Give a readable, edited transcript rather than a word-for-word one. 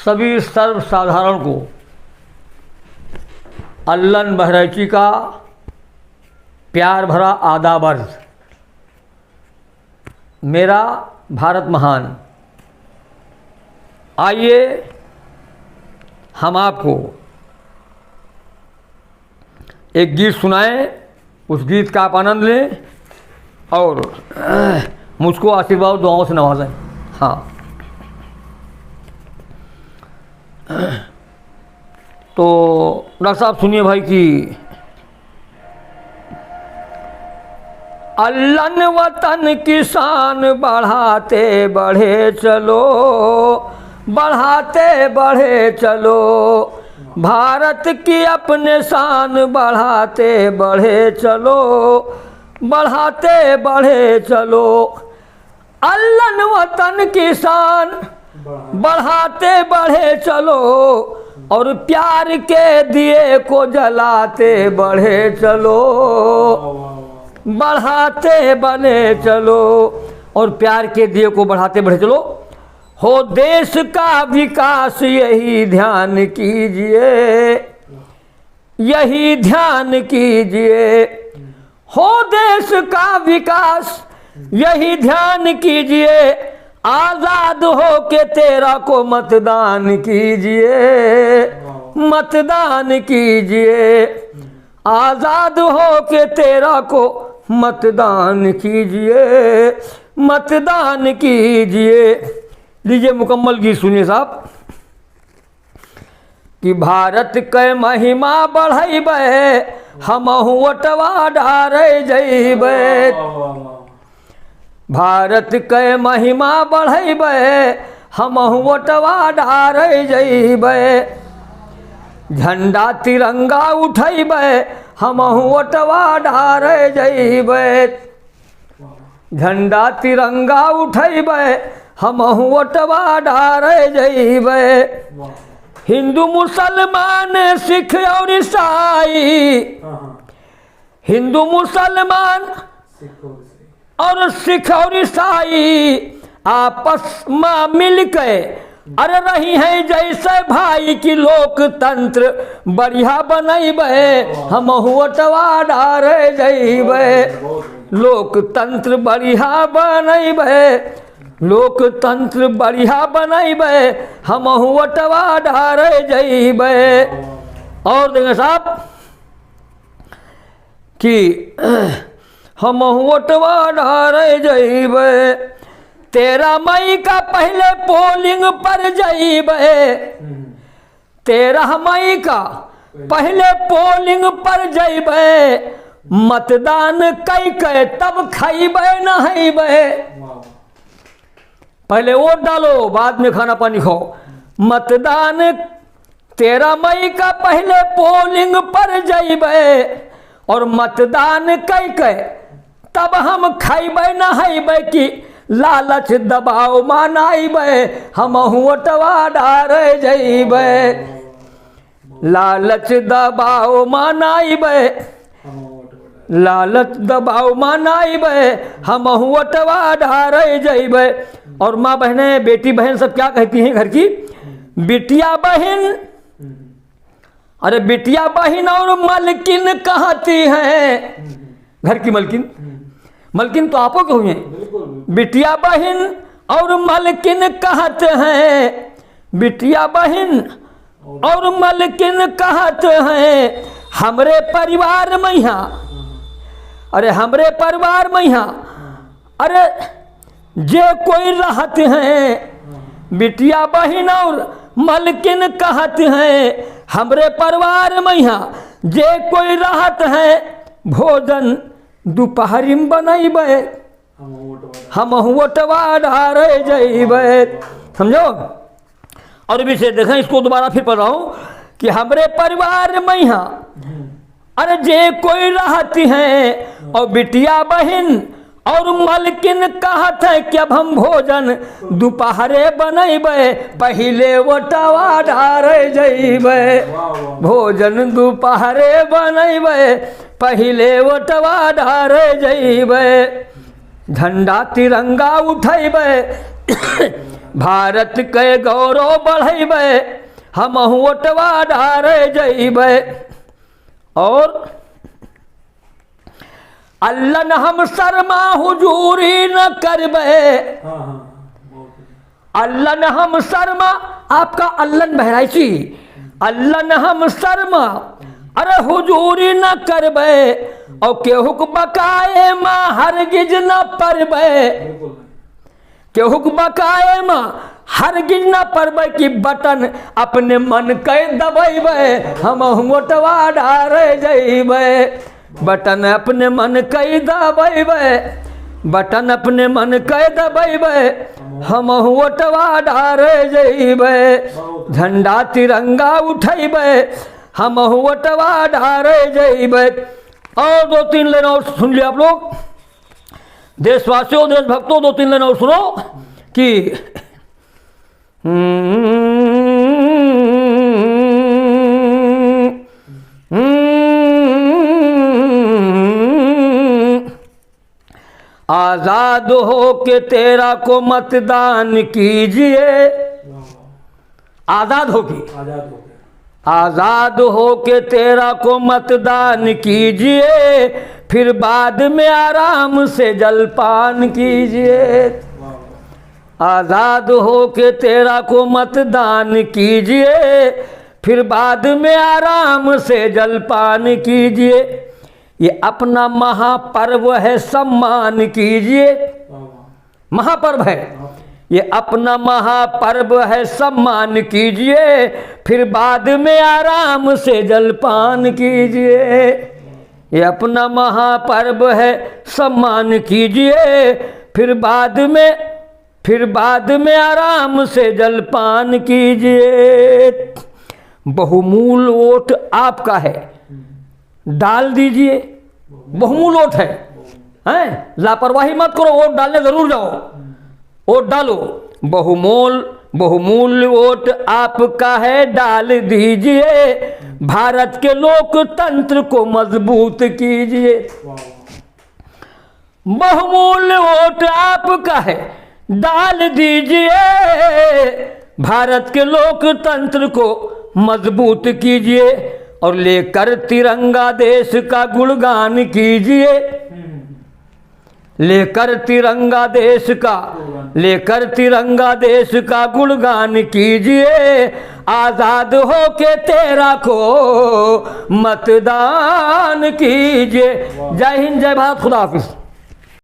सभी सर्वसाधारण को अल्लन बहरैची का प्यार भरा आदाब अर्ज़। मेरा भारत महान। आइए हम आपको एक गीत सुनाएं, उस गीत का आप आनंद लें और मुझको आशीर्वाद दुआओं से नवाजें। हाँ, तो डॉक्टर साहब सुनिए भाई कि अल्लन वतन की शान बढ़ाते बढ़े चलो, बढ़ाते बढ़े चलो, भारत की अपने शान बढ़ाते बढ़े चलो, बढ़ाते बढ़े चलो। अल्लन वतन की शान बढ़ाते बढ़े चलो और प्यार के दिए को जलाते बढ़े चलो, बढ़ाते बढ़े चलो और प्यार के दिए को बढ़ाते बढ़े चलो। हो देश का विकास यही ध्यान कीजिए, यही ध्यान कीजिए। हो देश का विकास यही ध्यान कीजिए, आज़ाद हो के तेरा को मतदान कीजिए, मतदान कीजिए। आज़ाद हो के तेरा को मतदान कीजिए, मतदान कीजिए। लीजिए मुकम्मल गीत सुनिए साहब कि भारत के महिमा बढ़ैबे, हमहु वोटवा डारे जइबे। भारत के महिमा बढ़ैबे, हमहु वोटवा डारे जइबे। झंडा तिरंगा उठैबे, हमहु वोटवा डारे जइबे। झंडा तिरंगा उठैबे, हमहु वोटवा डारे जइबे। हिंदू मुसलमान सिख और ईसाई, हिंदू मुसलमान और सिख और ईसाई आपस में मिलके अरे रही है जैसे भाई की लोकतंत्र बढ़िया बनैबे, हमहु वोटवा डारे जइबे। लोकतंत्र बढ़िया बनैबे, लोकतंत्र बढ़िया बनैबे, हमहु वोटवा डारे जइबे। और देंगे साहब कि हमहु वोटवा डारे जइबे। 13 मई का पहले पोलिंग पर जइबे, 13 मई का पहले पोलिंग पर जइबे। मतदान कई के तब खइबे नहइबे। पहले वोट डालो, बाद में खाना पानी खाओ। मतदान 13 मई का पहले पोलिंग पर जइबे और मतदान कई के तब हम खइबे नहइबे कि लालच दबाव मानाइबे, हमहु वोटवा डारे जइबे। लालच दबाव मानाइबे, लालच दबाव मानाइबे, हमहु वोटवा डारे जइबे। और माँ बहनें बेटी बहन सब क्या कहती हैं घर की? बिटिया बहन, अरे बिटिया बहन और मलकिन कहती हैं। घर की मलकिन, मलकिन तो आपो के हुए हैं। बिटिया बहन और मलकिन कहते हैं, बिटिया बहन और मलकिन कहते हैं। हमरे परिवार में यहाँ, अरे हमरे परिवार में यहाँ अरे जे कोई रहते हैं, बिटिया बहन और मलकिन कहते हैं। हमरे परिवार में यहाँ जे कोई रहत है, भोजन दोपहरी में बनैबे, हमहु वोटवा डारे जइबे। समझो। और भी से देखें, इसको दोबारा फिर पढ़ रहा हूँ कि हमरे परिवार में यहाँ अरे जे कोई रहती हैं और बिटिया बहन और मलकिन कहत है कि अब हम भोजन दोपहरे बनैबे, पहले वोटवा डारे जइबे। भोजन दोपहरे बनैबे, पहले वोटवा डारे जइबे। झंडा तिरंगा उठैबे, भारत के गौरव बढ़ेबे हम वोटवा डारे जइबे। और अल्लन हम शर्मा हुजूरी न करबे। अल्लन हम शर्मा, आपका अल्लन बहराइची, अल्लन हम शर्मा अरे हुजूरी न करबे और केहुक बकाए माँ हरगिज न परबे। केहुक बकाए माँ हरगिज न परबे कि बटन अपने मन के दबेबे हम वोटवा डारे जइबे। बटन अपने मन के दबेबे, बटन अपने मन के दबेबे हम वोटवा डारे जइबे। झंडा तिरंगा उठेबे हम वोटवा डारे जइबे। और 2-3 लाइन और सुन लिया आप लोग, देशवासियों देशभक्तों, 2-3 लाइन और सुनो कि आजाद हो के तेरा को मतदान कीजिए। आजाद होगी, आजाद हो के तेरा को मतदान कीजिए, फिर बाद में आराम से जलपान कीजिए। आजाद हो के तेरा को मतदान कीजिए, फिर बाद में आराम से जलपान कीजिए। ये अपना महापर्व है सम्मान कीजिए। महापर्व है ये, अपना महापर्व है सम्मान कीजिए, फिर बाद में आराम से जलपान कीजिए। ये अपना महापर्व है सम्मान कीजिए, फिर बाद में आराम से जलपान कीजिए। बहुमूल्य वोट आपका है, डाल दीजिए। बहुमूल्य वोट है, हैं? लापरवाही मत करो, वोट डालने जरूर जाओ, वोट डालो। बहुमूल्य वोट आपका है, डाल दीजिए। भारत के लोकतंत्र को मजबूत कीजिए। बहुमूल्य वोट आपका है, डाल दीजिए। भारत के लोकतंत्र को मजबूत कीजिए और लेकर तिरंगा देश का गुणगान कीजिए। लेकर तिरंगा देश का गुणगान कीजिए। आजाद हो के तेरा को मतदान कीजिए। जय हिंद, जय भारत, खुदा हाफिज।